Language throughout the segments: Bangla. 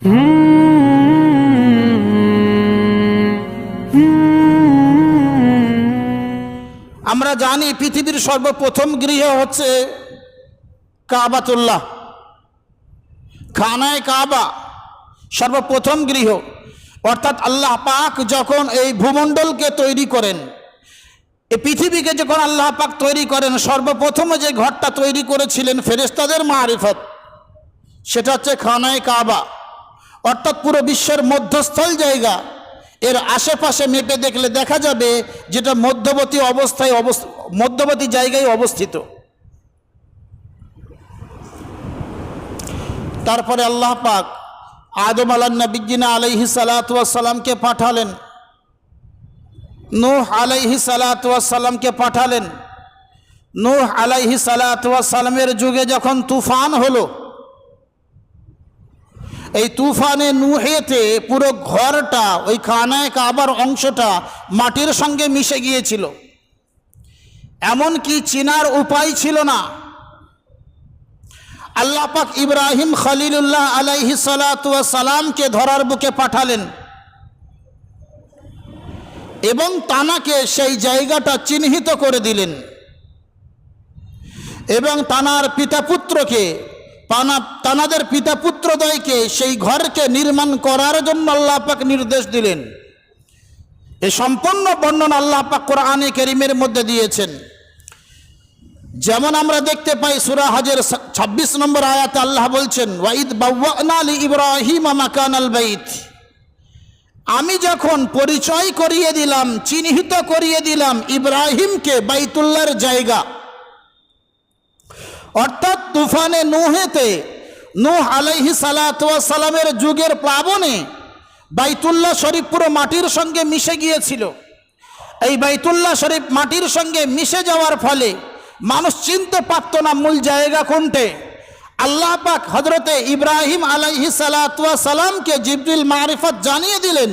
আমরা জানি পৃথিবীর সর্বপ্রথম গৃহ হচ্ছে কাবাতুল্লাহ, খানায়ে কাবা সর্বপ্রথম গৃহ। অর্থাৎ আল্লাহ পাক যখন এই ভূমণ্ডলকে তৈরি করেন, এই পৃথিবীকে যখন আল্লাহ পাক তৈরি করেন, সর্বপ্রথম যে ঘরটা তৈরি করেছিলেন ফেরেশতাদের মারিফত, সেটা হচ্ছে খানায়ে কাবা। অর্থাৎ পুরো বিশ্বের মধ্যস্থল জায়গা, এর আশেপাশে মেপে দেখলে দেখা যাবে যেটা মধ্যবর্তী জায়গায় অবস্থিত। তারপরে আল্লাহ পাক আদম আলান্নবিয়্যিনা আলাইহিস সালাতু ওয়াস সালামকে পাঠালেন, নূহ আলাইহিস সালাতু ওয়াস সালামকে পাঠালেন। নূহ আলাইহিস সালাতু ওয়াস সালামের যুগে যখন তুফান হলো, এই তুফানে নূহেতে পুরো ঘরটা, ওই খানায়ে কাবার অংশটা মাটির সঙ্গে মিশে গিয়েছিল। এমন কি চিনার উপায় ছিল না। আল্লাহ পাক ইব্রাহিম খলিলুল্লাহ আলাইহিস সালাতু ওয়াস সালামকে ধরার বুকে পাঠালেন এবং তানাকে সেই জায়গাটা চিহ্নিত করে দিলেন এবং তানার পিতা পুত্রকে, তানাদের পিতা পুত্রদ্বয়কে সেই ঘরকে নির্মাণ করার জন্য আল্লাহ পাক নির্দেশ দিলেন। এই সম্পূর্ণ বর্ণনা আল্লাহ পাক কোরআনে কারীমের মধ্যে দিয়েছেন। যেমন আমরা দেখতে পাই সূরা হজের 26 নম্বর আয়াতে আল্লাহ বলছেন, ওয়াইদ বাওয়ানা লি ইব্রাহিম মাকানাল বাইত, আমি যখন পরিচয় করিয়ে দিলাম, চিহ্নিত করিয়ে দিলাম ইব্রাহিমকে বাইতুল্লাহর জায়গা। অর্থাৎ তুফানে নূহেতে নূহ আলাইহিস সালাতু ওয়াস সালামের যুগের প্লাবনে বাইতুল্লাহ শরীফ পুরো মাটির সঙ্গে মিশে গিয়েছিল। এই বাইতুল্লাহ শরীফ মাটির সঙ্গে মিশে যাওয়ার ফলে মানুষ চিনতে পারত না মূল জায়গা কোনটে। আল্লাহ পাক হযরতে ইব্রাহিম আলাইহিস সালাতু ওয়াস সালামকে জিবরিল মারিফত জানিয়ে দিলেন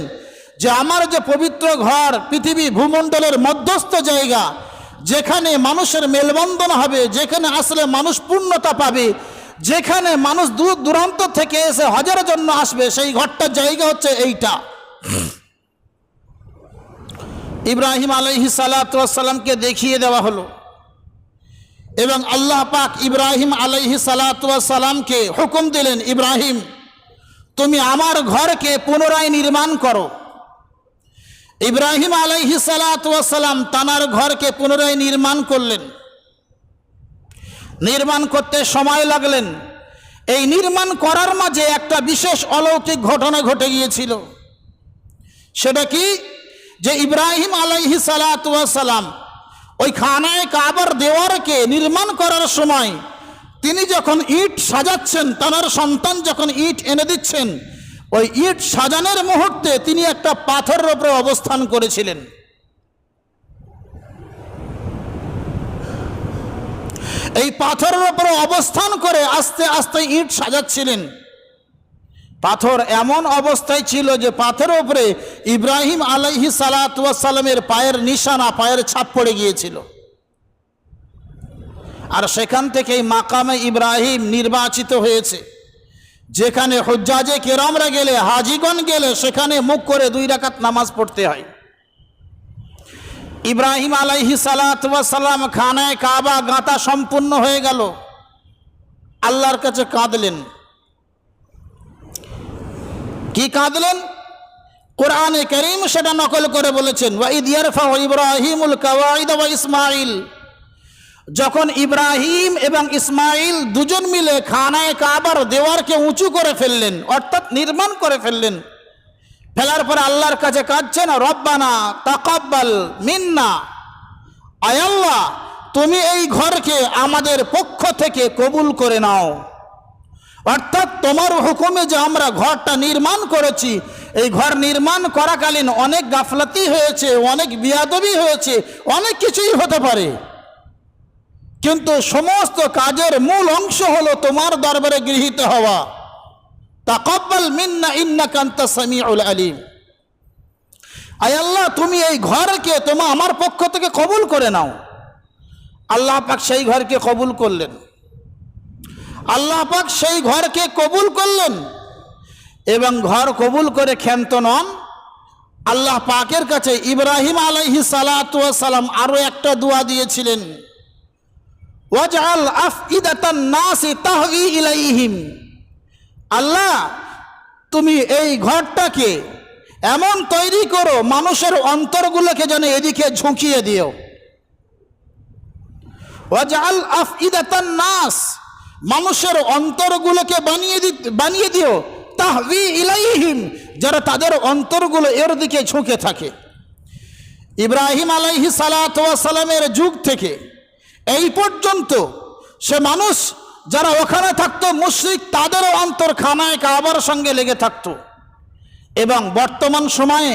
যে আমার যে পবিত্র ঘর, পৃথিবী ভূমণ্ডলের মধ্যস্থ জায়গা, যেখানে মানুষের মেলবন্ধন হবে, যেখানে আসলে মানুষ পূর্ণতা পাবে, যেখানে মানুষ দূর দূরান্ত থেকে এসে হজের জন্য আসবে, সেই ঘরটার জায়গা হচ্ছে এইটা। ইব্রাহিম আলাইহিস সালাতু ওয়াস সালামকে দেখিয়ে দেওয়া হলো এবং আল্লাহ পাক ইব্রাহিম আলাইহিস সালাতু ওয়াস সালামকে হুকুম দিলেন, ইব্রাহিম তুমি আমার ঘরকে পুনরায় নির্মাণ করো। ইব্রাহিম আলাইহিস সালাতু ওয়াস সালাম তানার ঘরকে পুনরায় নির্মাণ করলেন। নির্মাণ করতে সময় লাগলেন। এই নির্মাণ করার মাঝে একটা বিশেষ অলৌকিক ঘটনা ঘটে গিয়েছিল। সেটা কি, যে ইব্রাহিম আলাইহিস সালাতু ওয়াস সালাম ওই খানায়ে কাবার দেওয়ারকে নির্মাণ করার সময় তিনি যখন ইট সাজাচ্ছেন, তার সন্তান যখন ইট এনে দিচ্ছেন, ওই ইট সাজানোর মুহূর্তে তিনি একটা পাথরের উপরে অবস্থান করেছিলেন। এই পাথরের উপরে অবস্থান করে আস্তে আস্তে ইট সাজাচ্ছিলেন। পাথর এমন অবস্থায় ছিল যে পাথরের উপরে ইব্রাহিম আলাইহিস সালাতু ওয়াস সালামের পায়ের নিশানা, পায়ের ছাপ পড়ে গিয়েছিল। আর সেখান থেকেই মাকামে ইব্রাহিম নির্বাচিত হয়েছে, যেখানে হুজ্জাজে কেরামরা গেলে, হাজিগণ গেলে সেখানে মুখ করে 2 রাকাত নামাজ পড়তে হয়। ইব্রাহিম আলাইহিস সালাতু ওয়াস সালাম খানায়ে কাবা গাঁথা সম্পূর্ণ হয়ে গেল, আল্লাহর কাছে কাঁদলেন। কি কাঁদলেন? কোরআনে কারীম সেটা নকল করে বলেছেন, ওয়াইদ ইয়ারফাউ ইব্রাহিমুল কাওয়াইদ ওয়া ইসমাঈল, যখন ইব্রাহিম এবং ইসমাইল দুজন মিলে খানায়ে কাবার দেওয়ারকে উঁচু করে ফেললেন, অর্থাৎ নির্মাণ করে ফেললেন। ফেলার পরে আল্লাহর কাছে কাঁদছেন, রব্বানা তাকাব্বাল মিন্না, আয় আল্লাহ তুমি এই ঘরকে আমাদের পক্ষ থেকে কবুল করে নাও। অর্থাৎ তোমার হুকুমে যে আমরা ঘরটা নির্মাণ করেছি, এই ঘর নির্মাণ করাকালীন অনেক গাফলাতি হয়েছে, অনেক বিয়াদবি হয়েছে, অনেক কিছুই হতে পারে, কিন্তু সমস্ত কাজের মূল অংশ হলো তোমার দরবারে গৃহীত হওয়া। তাকাব্বাল মিন্না ইন্নাকা আনতাস সামিউল আলিম, আয় আল্লাহ তুমি এই ঘরকে আমার পক্ষ থেকে কবুল করে নাও। আল্লাহ পাক সেই ঘরকে কবুল করলেন। আল্লাহ পাক সেই ঘরকে কবুল করলেন এবং ঘর কবুল করে ক্ষান্ত নন, আল্লাহ পাকের কাছে ইব্রাহিম আলাইহিস সালাতু ওয়াস সালাম আরো একটা দোয়া দিয়েছিলেন, ওয়াজআল আফইদাতান নাসি তাহভি ইলাইহিম। আল্লাহ, তুমি এই ঘরটাকে এমন তৈরি করো মানুষের অন্তরগুলোকে যেন এদিকে ঝুঁকিয়ে দিও। ওয়াজআল আফইদাতান নাস, মানুষের অন্তরগুলোকে বানিয়ে দিও তাহভি ইলাইহিম, যারা তাদের অন্তরগুলো এর দিকে ঝুঁকে থাকে। ইব্রাহিম আলাইহিস সালাতু ওয়াস সালামের যুগ থেকে এই পর্যন্ত সে মানুষ যারা ওখানে থাকতো মুশরিক, তাদেরও অন্তর খানায় কাবার সঙ্গে লেগে থাকতো। এবং বর্তমান সময়ে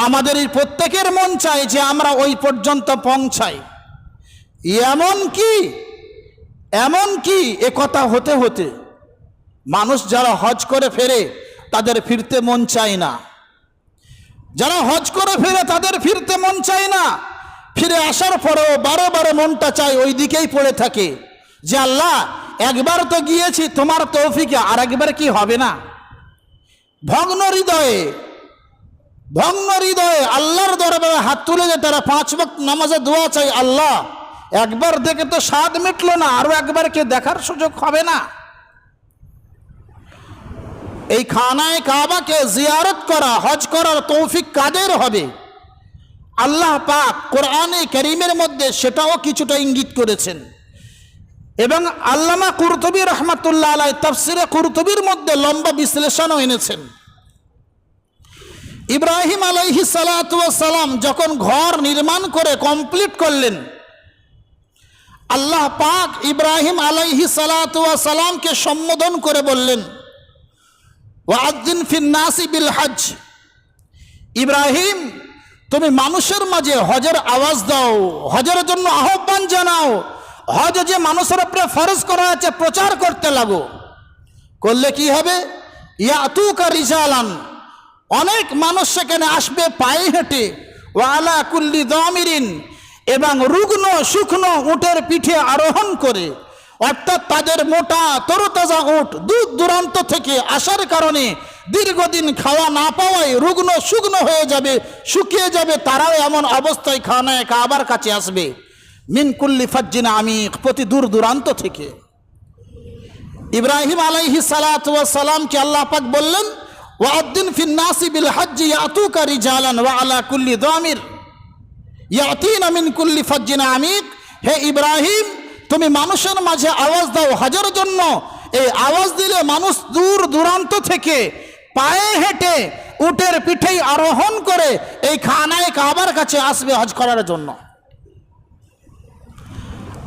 আমাদের এই প্রত্যেকের মন চায় যে আমরা ওই পর্যন্ত পৌঁছাই। এমনকি এ কথা হতে হতে মানুষ যারা হজ করে ফেরে তাদের ফিরতে মন চায় না, যারা হজ করে ফেরে তাদের ফিরতে মন চায় না। ফিরে আসার পরেও বারে বারে মনটা চায় ওই দিকেই পড়ে থাকে যে আল্লাহ, একবার তো গিয়েছি তোমার তৌফিকে, আর একবার কি হবে না? ভগ্ন হৃদয়ে আল্লাহর দরবারে হাত তুলে যে তারা 5 ওয়াক্ত নামাজে দোয়া চাই, আল্লাহ একবার দেখে তো স্বাদ মিটলো না, আরো একবার কে দেখার সুযোগ হবে না? এই খানায় কাবাকে জিয়ারত করা, হজ করার তৌফিক কাদের হবে? আল্লাহ পাক কোরআনে কারীমের মধ্যে সেটাও কিছুটা ইঙ্গিত করেছেন। এবং আল্লামা কুরতুবী রাহমাতুল্লাহ আলাইহি তাফসিরে কুরতুবীর মধ্যে লম্বা বিশ্লেষণও এনেছেন। ইব্রাহিম আলাইহিস সালাতু ওয়াস সালাম যখন ঘর নির্মাণ করে কমপ্লিট করলেন, আল্লাহ পাক ইব্রাহিম আলাইহিস সালাতু ওয়াস সালামকে সম্বোধন করে বললেন, ওয়াআযিন ফিন নাসি বিল হজ। ইব্রাহিম, তুমি মানুষের মাঝে হজের আওয়াজ দাও, হজের জন্য আহ্বান জানাও, হজ যে মানুষের উপরে ফরজ করা আছে প্রচার করতে লাগো। করলে কি হবে? ইয়াতুকা রিজালান, অনেক মানুষ সেখানে আসবে পায়ে হেঁটে, ওয়া আলা কুল্লি দামিরিন, এবং রুগ্ন শুকনো উটের পিঠে আরোহণ করে, অর্থাৎ তাদের মোটা তরতাজা উট দূর দূরান্ত থেকে আসার কারণে দীর্ঘদিন খাওয়া না পাওয়ায় রুগ্ন শুকনো হয়ে যাবে, শুকিয়ে যাবে, তারাও এমন অবস্থায় খানায় কাবার কাছে আসবে। মিন কুল্লি ফাজ্জিন আমিক, প্রতি দূর দূরান্ত থেকে। ইব্রাহিম আলাইহিস সালাতু ওয়াস সালামকে আল্লাহ পাক বললেন, ওয়াআযিন ফিন নাসি বিল হজ্জি ইয়াতুকা রিজালান ওয়া আলা কুল্লি দামির ইয়াতিনা মিন কুল্লি ফাজ্জিন আমিক। হে ইব্রাহিম, তুমি মানুষের মাঝে আওয়াজ দাও হজের জন্য। এই আওয়াজ দিলে মানুষ দূর দূরান্ত থেকে পায়ে হেঁটে উটের পিঠেই আরোহণ করে এই খানায় কাবার কাছে আসবে হজ করার জন্য।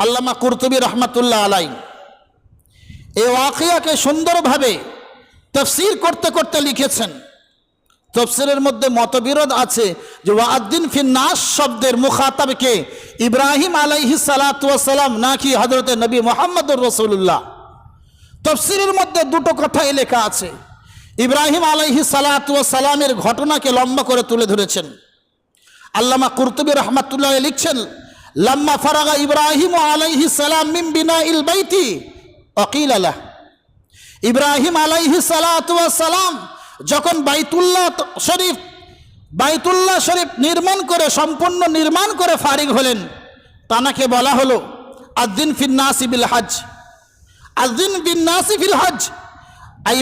আল্লামা কুরতুবী রহমাতুল্লাহ আলাইহি এই ওয়াকিয়াকে সুন্দরভাবে তাফসীর করতে করতে লিখেছেন। তাফসীরের মধ্যে মতবিরোধ আছে যে ওয়াআযিন ফিন নাস শব্দের মুখাতাব কে, ইব্রাহিম আলাইহিস সালাতু ওয়াস সালাম নাকি হযরতে নবী মুহাম্মদুর রাসূলুল্লাহ। তাফসীরের মধ্যে দুটো কথাই লেখা আছে। ইব্রাহিম আলাইহিস সালাতু ওয়াস সালামের ঘটনাকে লম্বা করে তুলে ধরেছেন। আল্লামা কুরতুবী রাহমাতুল্লাহ লিখছেন, লাম্মা ফারাগা ইব্রাহিম আলাইহিস সালাম মিন বিনাইল বাইতি আকিল আলাহ। ইব্রাহিম আলাইহিস সালাতু ওয়াস সালাম যখন বাইতুল্লাহ শরীফ নির্মাণ করে, সম্পূর্ণ নির্মাণ করে ফারিগ হলেন, তানাকে বলা হলো আযিন ফিন নাসি বিল হজ, আযিন বিন নাসি ফিল হজ।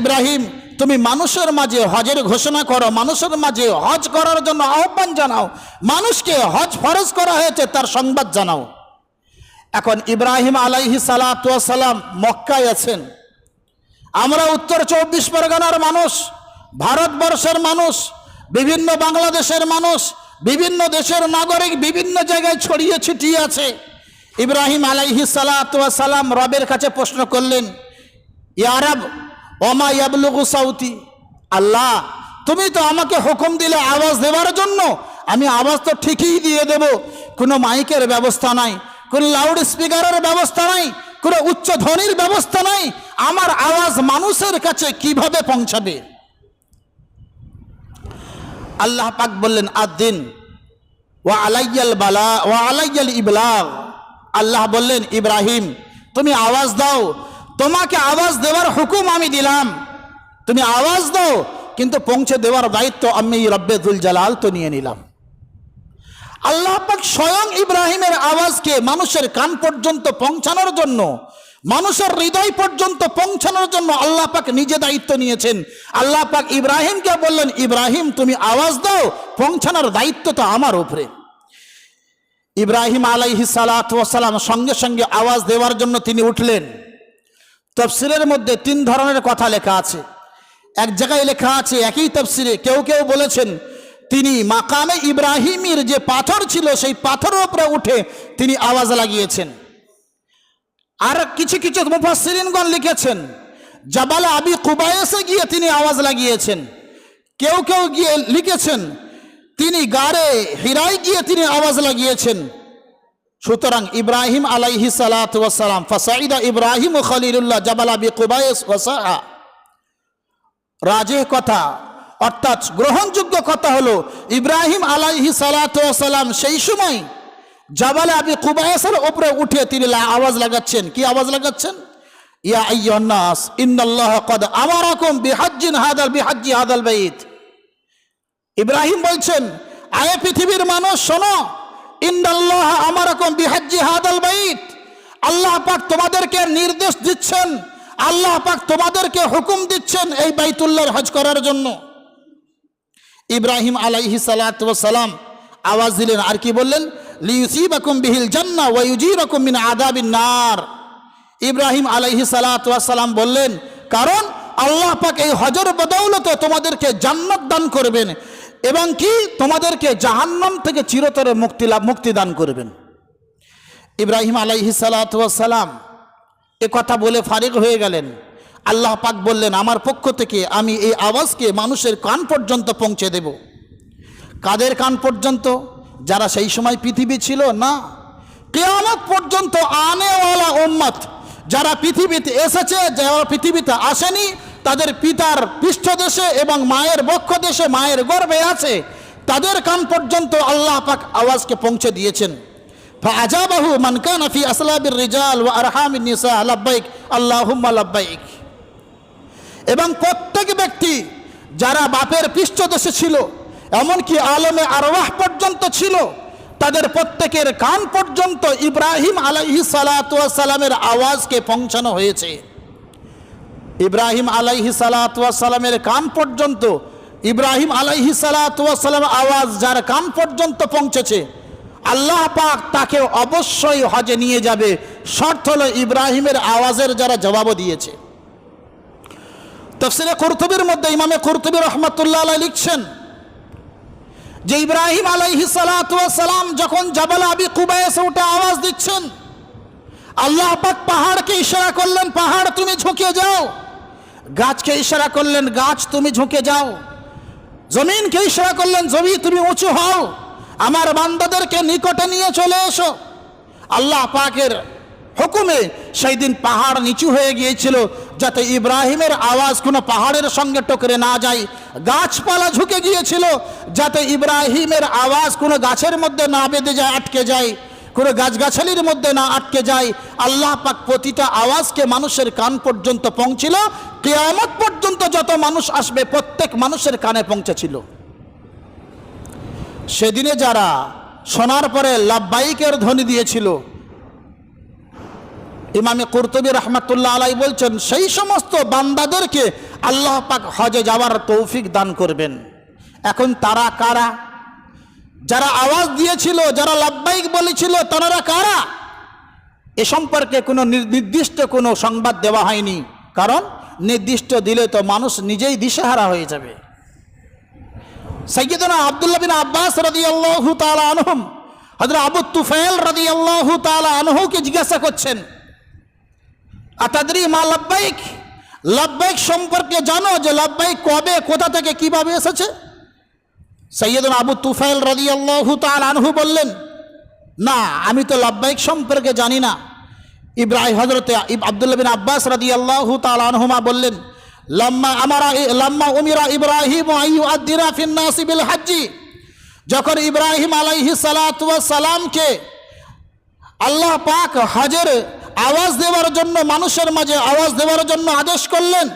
ইব্রাহিম, তুমি মানুষের মাঝে হজের ঘোষণা করো, মানুষের মাঝে হজ করার জন্য আহ্বান জানাও, মানুষকে হজ ফরজ করা হয়েছে তার সংবাদ জানাও। এখন ইব্রাহিম আলাইহিস সালাতু ওয়াস সালাম মক্কায় আছেন। আমরা উত্তর 24 পরগনার মানুষ, ভারতবর্ষের মানুষ, বিভিন্ন বাংলাদেশের মানুষ, বিভিন্ন দেশের নাগরিক বিভিন্ন জায়গায় ছড়িয়ে ছিটিয়ে আছে। ইব্রাহিম আলাইহিস সালাতু ওয়াস সালাম রবের কাছে প্রশ্ন করলেন, ইয়া রব ওমা ইয়াবলুগু সাউতি। আল্লাহ, তুমি তো আমাকে হুকুম দিলে আওয়াজ দেওয়ার জন্য, আমি আওয়াজ তো ঠিকই দিয়ে দেব। কোনো মাইকের ব্যবস্থা নাই, কোনো লাউড স্পিকারের ব্যবস্থা নাই, কোনো উচ্চ ধ্বনির ব্যবস্থা নাই, আমার আওয়াজ মানুষের কাছে কিভাবে পৌঁছাবে? আল্লাহ পাক বললেন, আদ্দিন ওয়া আলাইয়াল বালা ওয়া আলাইয়াল ইবলাগ। আল্লাহ বললেন, ইব্রাহিম তুমি আওয়াজ দাও, তোমাকে আওয়াজ দেওয়ার হুকুম আমি দিলাম, তুমি আওয়াজ দাও, কিন্তু পৌঁছে দেওয়ার দায়িত্ব আমি রব্বে-দুল জালাল তো নিয়ে নিলাম। আল্লাহ পাক স্বয়ং ইব্রাহিমের আওয়াজকে মানুষের কান পর্যন্ত পৌঁছানোর জন্য, মানুষের হৃদয় পর্যন্ত পৌঁছানোর জন্য আল্লাহ পাক নিজে দায়িত্ব নিয়েছেন। আল্লাহ পাক ইব্রাহিমকে বললেন, ইব্রাহিম তুমি আওয়াজ দাও, পৌঁছানোর দায়িত্ব তো আমার উপরে। ইব্রাহিম আলাইহিস সালাতু ওয়াস সালাম সঙ্গে সঙ্গে আওয়াজ দেওয়ার জন্য তিনি উঠলেন। তাফসীরের মধ্যে 3 ধরনের কথা লেখা আছে। এক জায়গায় লেখা আছে একই তাফসীরে, কেউ কেউ বলেছেন তিনি মাকামে ইব্রাহিমের যে পাথর ছিল সেই পাথরের উপরে উঠে তিনি আওয়াজ লাগিয়েছেন। আর কিছু কিছু মুফাসসিরিনগণ লিখেছেন জাবাল আবি কুবায়সে গিয়ে তিনি আওয়াজ লাগিয়েছেন। কেউ কেউ গিয়ে লিখেছেন তিনি গারে হিরায় গিয়ে তিনি আওয়াজ লাগিয়েছেন। সুতরাং ইব্রাহিম আলাইহিস সালাতু ওয়াস সালাম ফাসাইদা ইব্রাহিম ও খলিলুল্লাহ জাবাল আবি কুবায়স ওয়াসা। রাজে কথা অর্থাৎ গ্রহণযোগ্য কথা হলো ইব্রাহিম আলাইহিস সালাতু ওয়াস সালাম সেই সময় জাবাল আবি কুবায়সের উপরে উঠে তিনি আওয়াজ লাগাচ্ছেন। কি আওয়াজ লাগাচ্ছেন? ইয়া আইয়ুহান নাস ইন্নাল্লাহ ক্বাদ আমারাকুম বিহাজ্জি হাদাল বাইত। ইব্রাহিম বলছেন, আয়ে পৃথিবীর মানুষ শোনো, ইন্নাল্লাহ আমারাকুম বিহাজ্জি হাদাল বাইত। আল্লাহ পাক তোমাদেরকে নির্দেশ দিচ্ছেন, আল্লাহ পাক তোমাদেরকে হুকুম দিচ্ছেন এই বাইতুল্লাহর হজ করার জন্য। ইব্রাহিম আলাইহিস সালাতু ওয়াস সালাম আওয়াজ দিলেন, আর কি বললেন? লিইউসিবাকুম বিহিল জান্নাহ ওয়া ইউজিরাকুম মিন আযাবিন নার। ইব্রাহিম আলাইহিস সালাতু ওয়াস সালাম বললেন, কারণ আল্লাহ পাক এই হজের বদৌলতে তোমাদেরকে জান্নাত দান করবেন এবং কি তোমাদেরকে জাহান্নাম থেকে চিরতরে মুক্তি দান করবেন। ইব্রাহিম আলাইহিস সালাতু ওয়াস সালাম এ কথা বলে ফারিগ হয়ে গেলেন। আল্লাহ পাক বললেন, আমার পক্ষ থেকে আমি এই আওয়াজকে মানুষের কান পর্যন্ত পৌঁছে দেব। কাদের কান পর্যন্ত? যারা সেই সময় পৃথিবী ছিল না, কিয়ামত পর্যন্ত আনেওয়ালা উম্মত, যারা পৃথিবীতে এসেছে, যারা পৃথিবীতে আসেনি, তাদের পিতার পৃষ্ঠদেশে এবং মায়ের বক্ষ দেশে মায়ের গর্ভে আছে, তাদের কান পর্যন্ত আল্লাহ পাক আওয়াজকে পৌঁছে দিয়েছেন। ফাআজাবাহু মান কানা ফি আসলাবির রিজাল ওয়া আরহামিন নিসা লাব্বাইক আল্লাহুম্মা লাব্বাইক। এবং প্রত্যেক ব্যক্তি যারা বাপের পৃষ্ঠদেশে ছিল, এমনকি আলমে আরওয়াহ পর্যন্ত ছিল, তাদের প্রত্যেকের কান পর্যন্ত ইব্রাহিম আলাইহিস সালাতু ওয়াস সালামের আওয়াজকে পৌঁছানো হয়েছে। ইব্রাহিম আলাইহিস সালাতু ওয়াস সালামের কান পর্যন্ত, ইব্রাহিম আলাইহিস সালাতু ওয়াস সালামের আওয়াজ যার কান পর্যন্ত পৌঁছেছে, আল্লাহ পাক তাকে অবশ্যই হজে নিয়ে যাবে। শর্ত হলো ইব্রাহিমের আওয়াজের যারা জবাব দিয়েছে। তাফসীরে কুরতুবীর মধ্যে ইমামে কুরতুবী রাহমাতুল্লাহ আলাইহি লিখছেন যে ইব্রাহিম আলাইহিস সালাতু ওয়াস সালাম যখন জাবাল আবি কুবায়সে উঠে আওয়াজ দিচ্ছেন, আল্লাহ পাক পাহাড়কে ইশারা করলেন, পাহাড় তুমি ঝুঁকে যাও। গাছকে ইশারা করলেন, গাছ তুমি ঝুঁকে যাও। জমিনকে ইশারা করলেন, জমি তুমি উঁচু হও। আমার বান্দাদেরকে নিকটে নিয়ে চলে এসো। আল্লাহ পাকের হুকুমে সেই দিন পাহাড় নিচু হয়ে গিয়েছিল, যাতে ইব্রাহিমের আওয়াজ কোনো পাহাড়ের সঙ্গে টকরে না যায়। গাছপালা ঝুঁকে গিয়েছিল, যাতে ইব্রাহিমের আওয়াজ কোনো গাছের মধ্যে না বেঁধে যায়, আটকে যায়, কোনো গাছগাছালির মধ্যে না আটকে যায়। আল্লাহ পাক প্রতিটা আওয়াজকে মানুষের কান পর্যন্ত পৌঁছিল। কিয়ামত পর্যন্ত যত মানুষ আসবে প্রত্যেক মানুষের কানে পৌঁছেছিল। সেদিনে যারা শোনার পরে লাব্বাইকের ধ্বনি দিয়েছিল, ইমামে কুরতুবী রাহমাতুল্লাহ আলাইহি বলছেন, সেই সমস্ত বান্দাদেরকে আল্লাহ পাক হজে যাওয়ার তৌফিক দান করবেন। এখন তারা কারা? যারা আওয়াজ দিয়েছিল, যারা লাব্বাইক বলেছিল, তারা কারা? এ সম্পর্কে কোনো নির্দিষ্ট কোনো সংবাদ দেওয়া হয়নি, কারণ নির্দিষ্ট দিলে তো মানুষ নিজেই দিশেহারা হয়ে যাবে। সাইয়্যিদুনা আব্দুল্লাহ বিন আব্বাস রাদিয়াল্লাহু তাআলা আনহুম হযরত আবু তুফাইল রাদিয়াল্লাহু তাআলা আনহুকে জিজ্ঞাসা করছেন, আতাদরি মা লাব্বাইক, লাব্বাইক সম্পর্কে জানো যে লাব্বাইক কবে, কোথা থেকে, কিভাবে এসেছে? সাইয়্যিদুনা আবু তুফাইল রাদিয়াল্লাহু তাআলা আনহু বললেন, না, আমি তো লাব্বাইক সম্পর্কে জানি না। হযরত আব্দুল্লাহ বিন আব্বাস রাদিয়াল্লাহু তাআলা আনহুমা বললেন, লাম্মা উমিরা ইব্রাহিম আন ইউআদ্দিরা ফিন নাসি বিল হজ্জি, যখন ইব্রাহিম আলাইহিস সালাতু ওয়াস সালামকে আল্লাহ পাক হজের আওয়াজ দেওয়ার জন্য, মানুষের মাঝে আওয়াজ দেওয়ার জন্য আদেশ করলেন,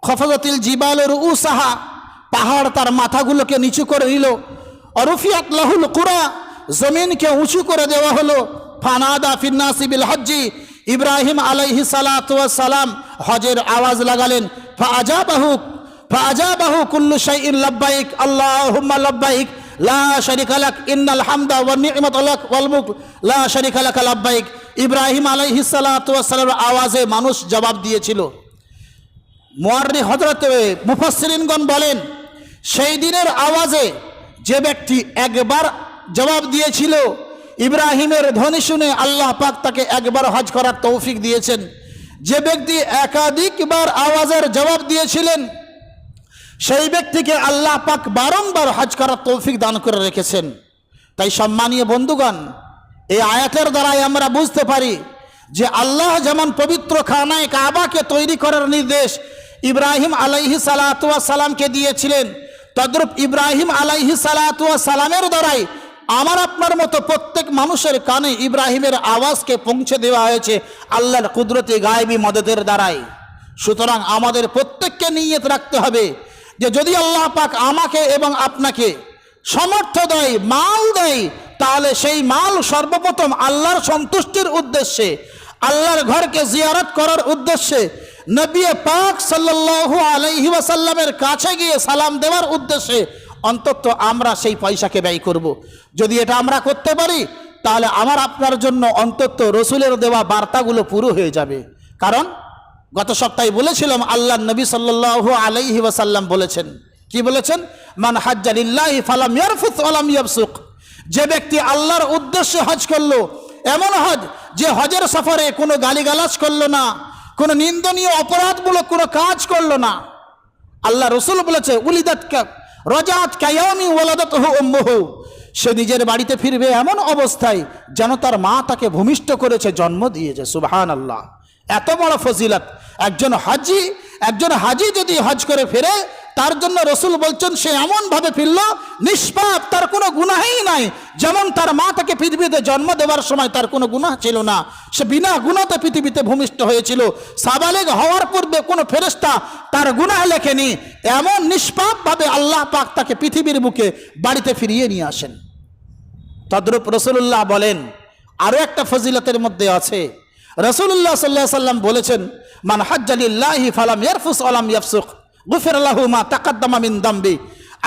খফাজাতিল জিবাল রুউসাহা, পাহাড় তার মাথাগুলোকে নিচু করে নিল। অরুফিয়াত লাহুল কুরা, জমিনকে উঁচু করে দেওয়া হলো। ফানাদা ফিন্নাসি বিল হজ্জি, ইব্রাহিম আলাইহিস সালাতু ওয়াস সালাম হজের আওয়াজ লাগালেন। ফাআজাবাহু কুল্লু শাইইন লাব্বাইক আল্লাহুম্মা লাব্বাইক লা শারিকা লাক ইন্নাল হামদা ওয়ান নি'মাতা লাক ওয়াল মুলক লা শারিকা লাক লাব্বাইক। ইব্রাহিম আলাইহিস সালাতু ওয়াস সালামের আওয়াজে মানুষ জবাব দিয়েছিল। মুআররিখ হযরত মুফাসসিরিনগণ বলেন, সেই দিনের আওয়াজে যে ব্যক্তি একবার জবাব দিয়েছিল, ইব্রাহিমের ধ্বনি শুনে আল্লাহ পাক তাকে একবার হজ করার তৌফিক দিয়েছেন। যে ব্যক্তি একাধিকবার আওয়াজের জবাব দিয়েছিলেন, সেই ব্যক্তিকে আল্লাহ পাক বারংবার হজ করার তৌফিক দান করে রেখেছেন। তাই সম্মানীয় বন্ধুগণ, এই আয়াতের দ্বারাই আমরা বুঝতে পারি যে আল্লাহ যেমন পবিত্র খানায়ে কাবাকে তৈরি করার নির্দেশ ইব্রাহিম আলাইহিস সালাতু ওয়াস সালামকে দিয়েছিলেন, তদ্রূপ ইব্রাহিম আলাইহিস সালাতু ওয়াস সালামের দ্বারাই আমার আপনার মতো প্রত্যেক মানুষের কানে ইব্রাহিমের আওয়াজকে পৌঁছে দেওয়া হয়েছে আল্লাহর কুদরতি গায়েবী মদদের দ্বারাই। সুতরাং আমাদের প্রত্যেককে নিয়ত রাখতে হবে যে যদি আল্লাহ পাক আমাকে এবং আপনাকে সামর্থ্য দেয়, মাল দেয়, তাহলে সেই মাল সর্বপ্রথম আল্লাহর সন্তুষ্টির উদ্দেশ্যে, আল্লাহর ঘরকে জিয়ারত করার উদ্দেশ্যে, নবী পাক সাল্লাল্লাহু আলাইহি ওয়াসাল্লামের কাছে গিয়ে সালাম দেওয়ার উদ্দেশ্যে অন্তত আমরা সেই পয়সাকে ব্যয় করব। যদি এটা আমরা করতে পারি তাহলে আমার আপনার জন্য অন্তত রসুলের দেওয়া বার্তাগুলো পুরো হয়ে যাবে। কারণ গত সপ্তাহে বলেছিলাম আল্লাহ নবী সাল্লাল্লাহু আলাইহি ওয়াসাল্লাম বলেছেন, কি বলেছেন? মান হাজ্জা লিল্লাহি ফালাম ইয়ারফুস ওয়ালাম ইয়াফসুক। যে ব্যক্তি আল্লাহর উদ্দেশ্যে হজ করলো, এমন হজ যে হজের সফরে কোনো গালিগালাজ করলো না, কোনো নিন্দনীয় অপরাধমূলক কোনো কাজ করলো না। আল্লাহ রসুল বলেছে উলিদাত রাজাত কায়ামি ওয়ালাদাতহু উম্মুহু, সে নিজের বাড়িতে ফিরবে এমন অবস্থায় যেন তার মা তাকে ভূমিষ্ঠ করেছে, জন্ম দিয়েছে। সুবহানাল্লাহ, এত বড় ফজিলত। একজন হাজি যদি হজ করে ফেরে, তার জন্য রসুল বলছেন সে এমনভাবে ফিরল নিষ্পাপ, তার কোনো গুনাহই নাই। যেমন তার মা তাকে পৃথিবীতে জন্ম দেওয়ার সময় তার কোনো গুনাহ ছিল না, সে বিনা গুনাহতে পৃথিবীতে ভূমিষ্ঠ হয়েছিল। সাবালেগ হওয়ার পূর্বে কোনো ফেরেশতা তার গুনাহ লেখেনি, এমন নিষ্পাপভাবে আল্লাহ পাক তাকে পৃথিবীর বুকে বাড়িতে ফিরিয়ে নিয়ে আসেন। তদ্রূপ রসুল্লাহ বলেন, আরও একটা ফজিলতের মধ্যে আছে। রসুল্লাহ সাল্লাল্লাহু আলাইহি সাল্লাম বলেছেন, মান হাজ্জা লিল্লাহি ফালাম ইয়ারফুস ওয়ালাম ইয়াফসুক গুফিরা লাহু মা তাকাদ্দামা মিন দামবি।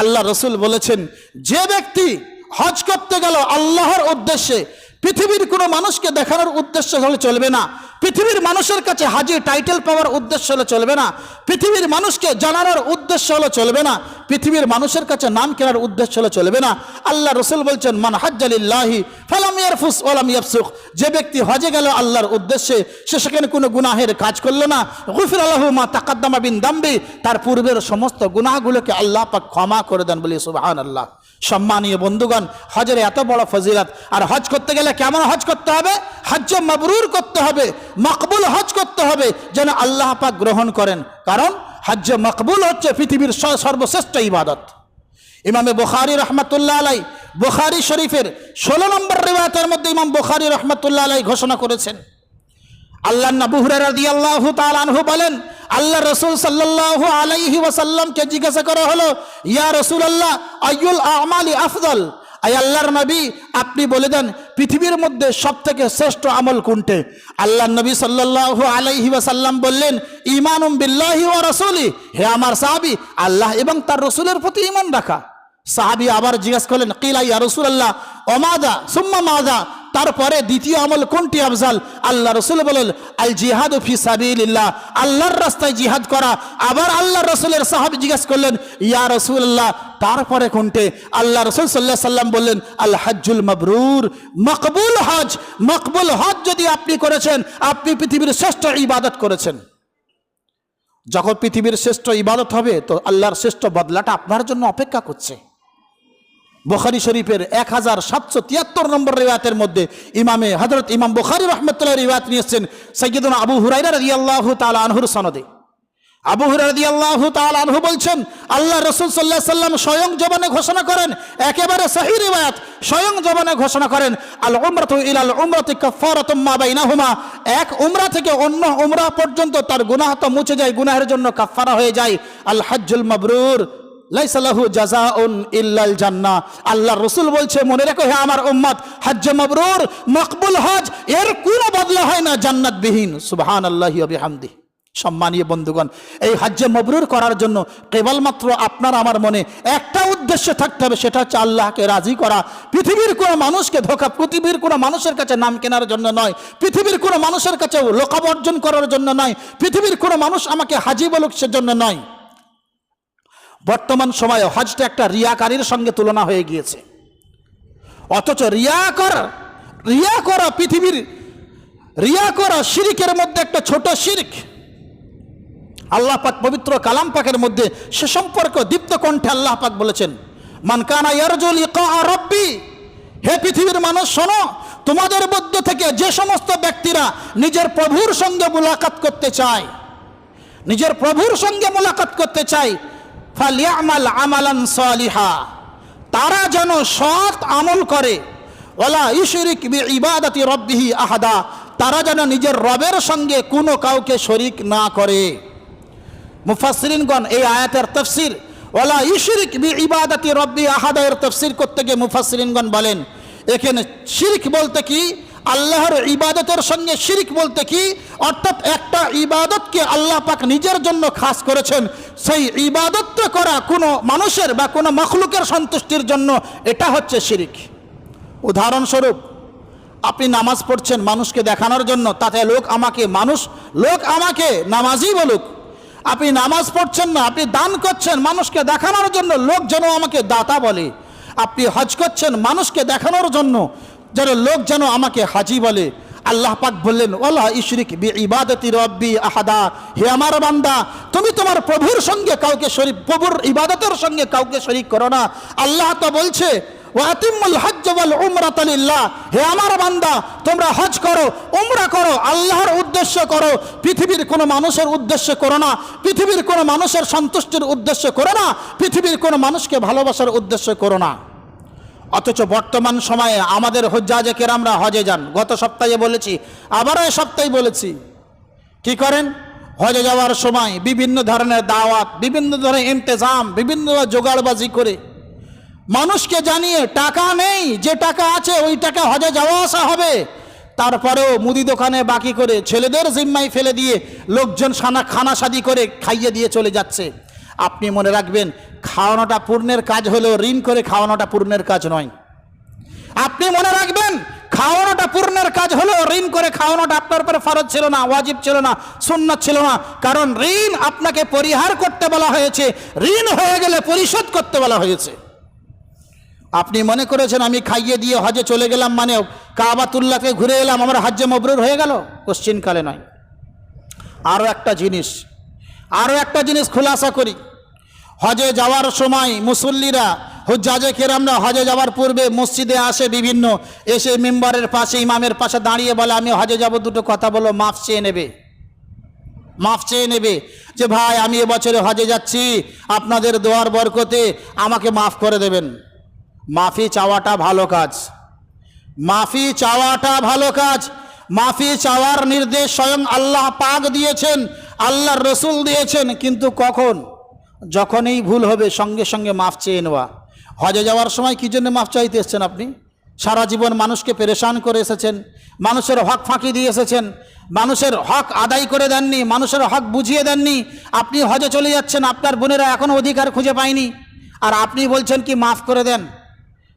আল্লাহ রসুল বলেছেন, যে ব্যক্তি হজ করতে গেল আল্লাহর উদ্দেশ্যে, পৃথিবীর কোনো মানুষকে দেখানোর উদ্দেশ্য হলে চলবে না, পৃথিবীর মানুষের কাছে হাজি টাইটেল পাওয়ার উদ্দেশ্য হলে চলবে না, পৃথিবীর মানুষকে জানানোর উদ্দেশ্য হলে চলবে না, পৃথিবীর মানুষের কাছে নাম কেনার উদ্দেশ্য হলে চলবে না। আল্লাহ রসুল বলছেন, মান হাজ্জা লিল্লাহি ফালাম ইয়ারফুস ওয়ালাম ইয়াফসুক। যে ব্যক্তি হজে গেল আল্লাহর উদ্দেশ্যে, সে সেখানে কোনো গুনাহের কাজ করলো না, গুফিরা লাহু মা তাকাদ্দামা মিন দামবি, তার পূর্বের সমস্ত গুনাহগুলোকে আল্লাহ পাক ক্ষমা করে দেন। বলি সুবহানাল্লাহ। সম্মানীয় বন্ধুগণ, হজের এত বড় ফজিলত। আর হজ করতে গেলে কেমন হজ করতে হবে? হজ্জ মাবরুর করতে হবে, মকবুল হজ করতে হবে, যেন আল্লাহ পাক গ্রহণ করেন। কারণ হজ্জ মকবুল হচ্ছে পৃথিবীর সর্বশ্রেষ্ঠ ইবাদত। ইমামে বুখারী রাহমাতুল্লাহ আলাইহি বুখারী শরীফের 16 নম্বর রিওয়ায়াতের মধ্যে ইমাম বুখারী রাহমাতুল্লাহ আলাইহি ঘোষণা করেছেন, আল্লাহ আবু হুরায়রা রাদিয়াল্লাহু তাআলা আনহু বলেন, আল্লাহ রসুল সাল্লাল্লাহু আলাইহি ওয়াসাল্লামকে জিজ্ঞাসা করা হলো, ইয়া রাসূলুল্লাহ আইয়ুল আমালি আফদল। আয় আল্লাহর নবী, আপনি বলে দেন পৃথিবীর মধ্যে সবথেকে শ্রেষ্ঠ আমল কোনটি? আল্লাহ নবী সাল্লাল্লাহু আলাইহি ওয়াসাল্লাম বললেন, ঈমানুম বিল্লাহি ওয়া রাসূলি। হে আমার সাহাবী, আল্লাহ এবং তার রাসূলের প্রতি ঈমান রাখা। সাহাবী আবার জিজ্ঞাসা করলেন, কিলা ইয়া রাসূলুল্লাহ ওমাদা সুম্মা মাদা, তারপরে দ্বিতীয় আমল কোনটি আফজাল? আল্লাহ রসুল বলেন, আল জিহাদু ফি সাবিলিল্লাহ, আল্লাহর রাস্তায় জিহাদ করা। আবার আল্লাহ রসুলের সাহাবী জিজ্ঞাসা করলেন, ইয়া রাসূলুল্লাহ তারপরে কোনটি? আল্লাহ রসুল সাল্লাল্লাহু আলাইহি সাল্লাম বললেন, আল হজ্জুল মাবরুর, মকবুল হজ। মকবুল হজ যদি আপনি করেছেন, আপনি পৃথিবীর শ্রেষ্ঠ ইবাদত করেছেন। যখন পৃথিবীর শ্রেষ্ঠ ইবাদত হবে, তো আল্লাহর শ্রেষ্ঠ বদলাটা আপনার জন্য অপেক্ষা করছে। বুখারী শরীফের 1773 নম্বর রিওয়ায়াতের মধ্যে ইমাম বুখারী রাহমাতুল্লাহ রিওয়ায়াত নিয়েছেন সাইয়্যিদুনা আবু হুরায়রা রাদিয়াল্লাহু তাআলা আনহুর সনদে। আবু হুরায়রা রাদিয়াল্লাহু তাআলা আনহু বলছেন, আল্লাহ রাসূল সাল্লাল্লাহু আলাইহি সাল্লাম স্বয়ং জবানে ঘোষণা করেন, একেবারে সহিহ রিওয়ায়াত, স্বয়ং জবানে ঘোষণা করেন, আল উমরাতু ইলাল উমরাতি কাফফারাতুম মা বাইনাহুমা, এক উমরা থেকে অন্য উমরা পর্যন্ত তার গুনাহ তো মুছে যায়, গুনাহের জন্য কাফফারা হয়ে যায়। আল হজ্জুল মাবরুর লাইসা লাহু জাযাউন ইল্লাল জান্নাহ। আল্লাহ রাসূল বলছে, মনে রেখো হে আমার উম্মত, হজ্জ মাবরুর, মকবুল হজ, এর কোনো বদলা হয় না জান্নাতবিহীন। সুবহানাল্লাহি ওয়া বিহামদিহি। সম্মানীয় বন্ধুগণ, এই হজ্জে মাবরুর করার জন্য কেবলমাত্র আপনার আমার মনে একটা উদ্দেশ্য থাকতে হবে, সেটা হচ্ছে আল্লাহকে রাজি করা। পৃথিবীর কোনো মানুষকে ধোঁকা, পৃথিবীর কোনো মানুষের কাছে নাম কেনার জন্য নয়, পৃথিবীর কোনো মানুষের কাছে লোকাব অর্জন করার জন্য নয়, পৃথিবীর কোনো মানুষ আমাকে হাজি বলুক সেজন্য নয়। বর্তমান সময়ে হজটা একটা রিয়াকারীর সঙ্গে তুলনা হয়ে গিয়েছে, অথচ রিয়া করা পৃথিবীর রিয়া করা শিরকের মধ্যে একটা ছোট শিরক। আল্লাহ পাক পবিত্র কালাম পাকের মধ্যে সে সম্পর্ক দীপ্ত কণ্ঠে আল্লাহ পাক বলেছেন, মান কানা ইয়ারজু লিকা রাব্বি, হে পৃথিবীর মানুষ শোনো, তোমাদের মধ্য থেকে যে সমস্ত ব্যক্তিরা নিজের প্রভুর সঙ্গে মুলাকাত করতে চায়, নিজের প্রভুর সঙ্গে মুলাকাত করতে চায়, ফালিয়ামাল আমালান সালিহা, তারা যেন সৎ আমল করে, ওয়ালা ইশরিক বিইবাদাতি রাব্বিহি আহাদা, তারা যেন নিজের রবের সঙ্গে কোনো কাউকে শরীক না করে। মুফাসসিরিনগণ এই আয়াতের তাফসীর ওয়ালা ইশরিক বিইবাদাতি রাব্বি আহাদা এর তাফসীর করতে গিয়ে মুফাসসিরিনগণ বলেন, এখানে শিরক বলতে কি, আল্লাহর ইবাদতের সঙ্গে শিরক বলতে কি, অর্থাৎ একটা ইবাদতকে আল্লাহ পাক নিজের জন্য খাস করেছেন, সেই ইবাদতটা করা কোনো মানুষের বা কোনো মাখলুকের সন্তুষ্টির জন্য, এটা হচ্ছে শিরক। উদাহরণস্বরূপ, আপনি নামাজ পড়ছেন মানুষকে দেখানোর জন্য, তাতে লোক আমাকে নামাজি বলুক। আপনি নামাজ পড়ছেন না, আপনি দান করছেন মানুষকে দেখানোর জন্য, লোক যেন আমাকে দাতা বলে। আপনি হজ করছেন মানুষকে দেখানোর জন্য, যেন লোক যেন আমাকে হাজি বলে। আল্লাহ পাক বললেন, ওয়ালা ইশরিক বিইবাদাতি রাব্বি আহাদা, হে আমার বান্দা, তুমি তোমার প্রভুর সঙ্গে কাউকে শরীক, প্রভুর ইবাদতের সঙ্গে কাউকে শরীক করো না। আল্লাহ তো বলছে, ওয়াতিমুল হজ্জ ওয়াল উমরাতা লিল্লাহ, হে আমার বান্দা, তোমরা হজ করো, উমরা করো, আল্লাহর উদ্দেশ্য করো, পৃথিবীর কোনো মানুষের উদ্দেশ্য করো না, পৃথিবীর কোনো মানুষের সন্তুষ্টির উদ্দেশ্য করো না, পৃথিবীর কোনো মানুষকে ভালোবাসার উদ্দেশ্য করো না। অথচ বর্তমান সময়ে আমাদের হুজ্জাজে কেরামরা হজে যান, গত সপ্তাহে বলেছি, আবারও এই সপ্তাহে বলেছি, কি করেন? হজে যাওয়ার সময় বিভিন্ন ধরনের দাওয়াত, বিভিন্ন ধরনের ইন্তেজাম, বিভিন্ন জোগাড়বাজি করে মানুষকে জানিয়ে, টাকা নেই, যে টাকা আছে ওই টাকা হজে যাওয়া আসা হবে, তারপরেও মুদি দোকানে বাকি করে ছেলেদের জিম্মায় ফেলে দিয়ে লোকজন খানাসাদি করে খাইয়ে দিয়ে চলে যাচ্ছে। আপনি মনে রাখবেন, খাওয়ানোটা পূর্ণের কাজ হলেও ঋণ করে খাওয়ানোটা পূর্ণের কাজ নয়। আপনি মনে রাখবেন, খাওয়ানোটা পূর্ণের কাজ হলেও ঋণ করে খাওয়ানোটা আপনার উপরে ফরজ ছিল না, ওয়াজিব ছিল না, সুন্নাত ছিল না। কারণ ঋণ আপনাকে পরিহার করতে বলা হয়েছে, ঋণ হয়ে গেলে পরিশোধ করতে বলা হয়েছে। আপনি মনে করেছেন আমি খাইয়ে দিয়ে হজে চলে গেলাম মানে কাবাতুল্লাহকে ঘুরে এলাম, আমার হজ্জে মাবরুর হয়ে গেল? কোশ্চিনকালে নয়। আরও একটা জিনিস খুলাসা করি, হজে যাওয়ার সময় মুসল্লিরা, হুজ্জাজে কেরামরা হজে যাওয়ার পূর্বে মসজিদে আসে, বিভিন্ন এসে মেম্বারের পাশে, ইমামের পাশে দাঁড়িয়ে বলে, আমি হজে যাব, দুটো কথা বলো, মাফ চেয়ে নেবে যে ভাই আমি এবছরে হজে যাচ্ছি, আপনাদের দোয়ার বরকতে আমাকে মাফ করে দেবেন। মাফি চাওয়াটা ভালো কাজ, মাফি চাওয়ার নির্দেশ স্বয়ং আল্লাহ পাক দিয়েছেন, আল্লাহর রসুল দিয়েছেন, কিন্তু কখন? যখনই ভুল হবে সঙ্গে সঙ্গে মাফ চেয়ে নেওয়া। হজে যাওয়ার সময় কী জন্য মাফ চাইতে এসেছেন? আপনি সারা জীবন মানুষকে পেরেশান করে এসেছেন, মানুষের হক ফাঁকি দিয়ে এসেছেন, মানুষের হক আদায় করে দেননি, মানুষের হক বুঝিয়ে দেননি। আপনি হজে চলে যাচ্ছেন, আপনার বোনেরা এখনও অধিকার খুঁজে পায়নি, আর আপনি বলছেন কি মাফ করে দেন।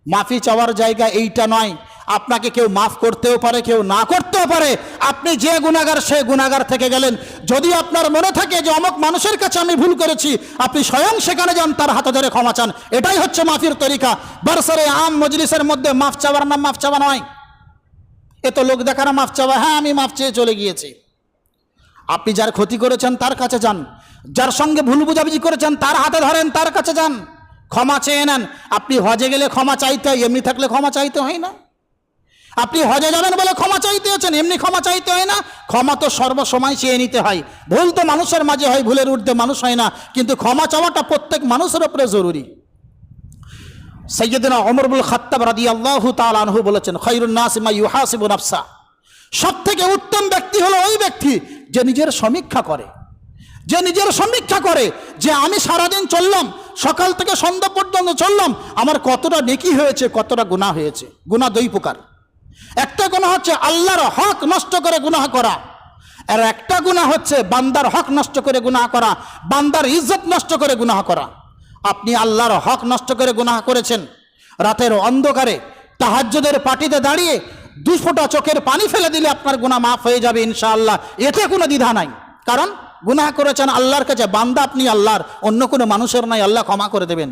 মাফি চাওয়ার জায়গা এইটা নয়। আপনাকে কেউ মাফ করতেও পারে, কেউ না করতেও পারে। আপনি যে গুনাহগার সে গুনাহগার থেকে গেলেন। যদি আপনার মনে থাকে যে অমুক মানুষের কাছে আমি ভুল করেছি, আপনি স্বয়ং সেখানে যান, তার হাতে ধরে ক্ষমা চান। এটাই হচ্ছে মাফির তরিকা। বরসরে আম মজলিসের মধ্যে মাফ চাওয়ার নাম মাফ চাওয়া নয়, এ তো লোক দেখানো মাফ চাওয়া। হ্যাঁ, আমি মাফ চেয়ে চলে গিয়েছি। আপনি যার ক্ষতি করেছেন তার কাছে যান, যার সঙ্গে ভুল বুঝাবুঝি করেছেন তার হাতে ধরেন, তার কাছে যান, ক্ষমা চেয়ে নেন। আপনি হজে গেলে ক্ষমা চাইতে হয়, এমনি থাকলে ক্ষমা চাইতে হয় না। আপনি হজে যাবেন বলে ক্ষমা চাইতে হচ্ছেন, এমনি ক্ষমা চাইতে হয় না। ক্ষমা তো সর্বসময় চেয়ে নিতে হয়। ভুল তো মানুষের মাঝে হয়, ভুলের ঊর্ধ্বে মানুষ হয় না, কিন্তু ক্ষমা চাওয়াটা প্রত্যেক মানুষের উপরে জরুরি। সাইয়্যিদনা ওমর ইবনুল খাত্তাব রাদিয়াল্লাহু তাআলা আনহু বলেছেন, খায়রুন নাসি মান ইউহাসিবু নাফসা, সবথেকে উত্তম ব্যক্তি হলো ওই ব্যক্তি যে নিজের সমীক্ষা করে, যে নিজের সমীক্ষা করে যে আমি সারাদিন চললাম, সকাল থেকে সন্ধ্যা পর্যন্ত চললাম, আমার কতটা নেকি হয়েছে, কতটা গুনাহ হয়েছে। গুনাহ দুই প্রকার, একটা গুনাহ হচ্ছে আল্লাহর হক নষ্ট করে গুনাহ করা, আর একটা গুনাহ হচ্ছে বান্দার হক নষ্ট করে গুনাহ করা, বান্দার ইজ্জত নষ্ট করে গুনাহ করা। আপনি আল্লাহর হক নষ্ট করে গুনাহ করেছেন, রাতের অন্ধকারে তাহাজ্জুদের পাটিতে দাঁড়িয়ে 2 ফোঁটা চোখের পানি ফেলে দিলে আপনার গুনাহ মাফ হয়ে যাবে ইনশাআল্লাহ, এতে কোনো দ্বিধা নাই। কারণ গুনাহ করেছেন আল্লাহর কাছে, বান্দা আপনি আল্লাহর, অন্য কোনো মানুষের নাই, আল্লাহ ক্ষমা করে দেবেন।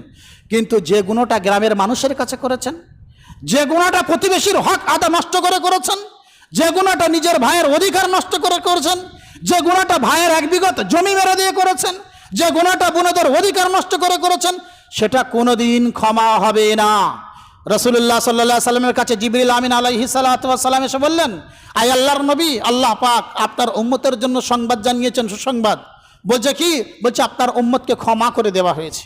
কিন্তু যে গুনাহটা গ্রামের মানুষের কাছে করেছেন, যে গুনাহটা প্রতিবেশীর হক আদা নষ্ট করে করেছেন, যে গুনাহটা নিজের ভাইয়ের অধিকার নষ্ট করে করেছেন, যে গুনাহটা ভাইয়ের 1 বিঘত জমি মেরে দিয়ে করেছেন, যে গুনাহটা বোনদের অধিকার নষ্ট করে করেছেন, সেটা কোনোদিন ক্ষমা হবে না। রাসূলুল্লাহ সাল্লাল্লাহু আলাইহি সাল্লামের কাছে জিবরিল আমিন আলাইহিস সালাতু ওয়াস সালাম এসে বললেন, আয় আল্লাহর নবী, আল্লাহ পাক আপনার উম্মতের জন্য সংবাদ জানিয়েছেন, সুসংবাদ। বলছে কি? বলছে আপনার উম্মতকে ক্ষমা করে দেওয়া হয়েছে।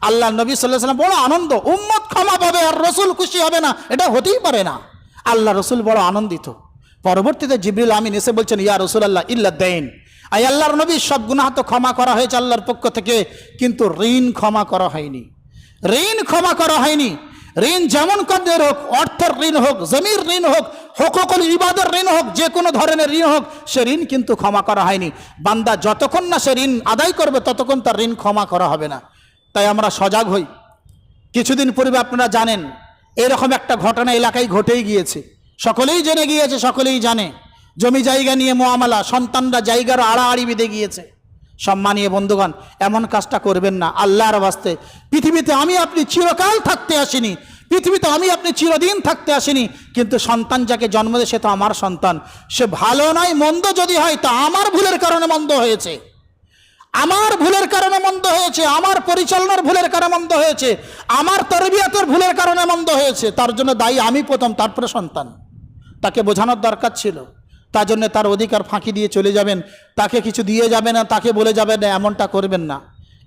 আল্লাহ নবী সাল্লাল্লাহু আলাইহি সাল্লাম বড় আনন্দ, উম্মত ক্ষমা পাবে আর রসুল খুশি হবে না, এটা হতেই পারে না। আল্লাহ রসুল বড় আনন্দিত। পরবর্তীতে জিবরিল আমিন এসে বলছেন, ইয়া রাসূলুল্লাহ ইল্লা দাইন, আয় আল্লাহর নবী, সব গুনাহ তো ক্ষমা করা হয়েছে আল্লাহর পক্ষ থেকে, কিন্তু ঋণ ক্ষমা করা হয়নি। ঋণ ক্ষমা করা হয়নি। ঋণ যেমন কদের হোক, অর্থের ঋণ হোক, জমির ঋণ হোক, হুকুকুল ইবাদের ঋণ হোক, যে কোনো ধরনের ঋণ হোক, সে ঋণ কিন্তু ক্ষমা করা হয়নি। বান্দা যতক্ষণ না সে ঋণ আদায় করবে ততক্ষণ তার ঋণ ক্ষমা করা হবে না। তাই আমরা সজাগ হই। কিছুদিন পূর্বে আপনারা জানেন এরকম একটা ঘটনা এলাকায় ঘটেই গিয়েছে, সকলেই জেনে গিয়েছে, সকলেই জানে। জমি জায়গা নিয়ে মুআমালা, সন্তানরা জায়গার আড়াআড়ি বেঁধে গিয়েছে। সম্মানীয় বন্ধুগণ, এমন কাজটা করবেন না আল্লাহর ওয়াস্তে। পৃথিবীতে আমি আপনি চিরকাল থাকতে আসিনি, পৃথিবীতে আমি আপনি চিরদিন থাকতে আসিনি, কিন্তু সন্তান যাকে জন্ম দেয় সে তো আমার সন্তান। সে ভালো নয়, মন্দ যদি হয় তা আমার ভুলের কারণে মন্দ হয়েছে, আমার ভুলের কারণে মন্দ হয়েছে, আমার পরিচালনার ভুলের কারণে মন্দ হয়েছে, আমার তরবিয়তের ভুলের কারণে মন্দ হয়েছে। তার জন্য দায়ী আমি প্রথম, তারপরে সন্তান। তাকে বোঝানোর দরকার ছিল। তার জন্য তার অধিকার ফাঁকি দিয়ে চলে যাবেন, তাকে কিছু দিয়ে যাবে না, তাকে বলে যাবে না, এমনটা করবেন না।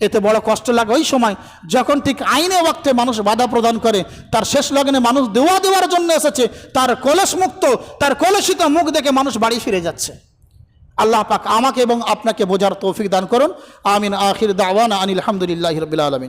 এতে বড় কষ্ট লাগে ওই সময় যখন ঠিক আইনে ওয়াক্তে মানুষ বাধা প্রদান করে। তার শেষ লগ্নে মানুষ দেওয়ার জন্য এসেছে, তার কলস মুক্ত, তার কলসিত মুখ দেখে মানুষ বাড়ি ফিরে যাচ্ছে। আল্লাহ পাক আমাকে এবং আপনাকে বোঝার তৌফিক দান করুন। আমিন। আখির দাওয়ানা আনিল হামদুলিল্লাহি রাব্বিল আলামিন।